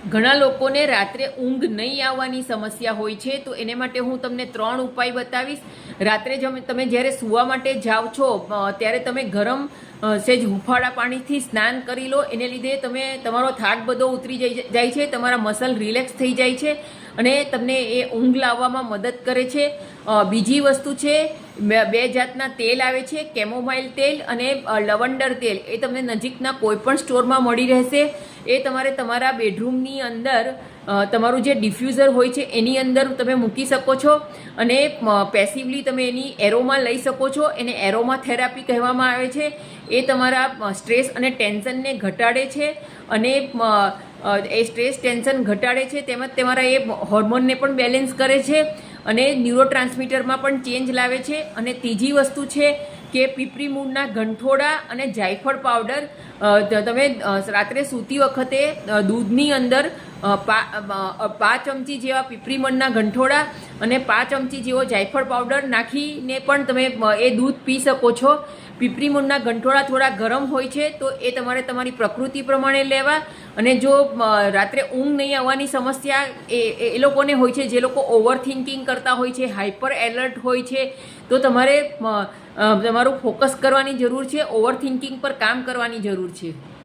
ઘણા લોકોને રાત્રે ઊંઘ નહીં આવવાની સમસ્યા હોય છે, તો એને માટે હું તમને 3 ઉપાય બતાવીશ. રાત્રે તમે જ્યારે સૂવા માટે જાઓ છો ત્યારે તમે ગરમ સેજ હુંફાળા પાણીથી સ્નાન કરી લો. એને લીધે તમારો થાક બધો ઉતરી જાય છે, તમારા મસલ રિલેક્સ થઈ જાય છે અને તમને એ ઊંઘ લાવવામાં મદદ કરે છે. બીજી વસ્તુ છે, 2 જાતના તેલ આવે છે, કેમોમાઇલ તેલ અને લવંડર તેલ. એ તમને નજીકના કોઈ પણ સ્ટોરમાં મળી રહેશે. એ તમારે તમારા બેડરૂમની અંદર તમારું જે ડિફ્યુઝર હોય છે એની અંદર તમે મૂકી શકો છો અને પેસિવલી તમે એની એરોમા લઈ શકો છો. એને એરોમા થેરાપી કહેવામાં આવે છે. એ તમારા સ્ટ્રેસ અને ટેન્શનને ઘટાડે છે અને એ સ્ટ્રેસ ટેન્શન ઘટાડે છે, તેમજ તમારા એ હોર્મોનને પણ બેલેન્સ કરે છે અને ન્યુરો ટ્રાન્સમીટરમાં પણ ચેન્જ લાવે છે. અને ત્રીજી વસ્તુ છે કે પીપરી મૂળના ગંઠોડા અને જાયફળ પાવડર તમે રાત્રે સૂતી વખતે દૂધની અંદર 5 ચમચી જેવા પીપરી મૂળના ગંઠોડા અને 5 ચમચી જેવો જાયફળ પાવડર નાખીને પણ તમે એ દૂધ પી શકો છો. પીપરી મૂળના ગંઠોડા થોડા ગરમ હોય છે, તો એ તમારે તમારી પ્રકૃતિ પ્રમાણે લેવા. અને જો રાત્રે ઊંઘ નહીં આવવાની સમસ્યા એ લોકોને હોય છે, જે લોકો ઓવર થિંકિંગ કરતા હોય છે, હાઇપર એલર્ટ હોય છે, તો તમારે તમારું ફોકસ કરવાની જરૂર છે, ઓવર થિંકિંગ પર કામ કરવાની જરૂર છે.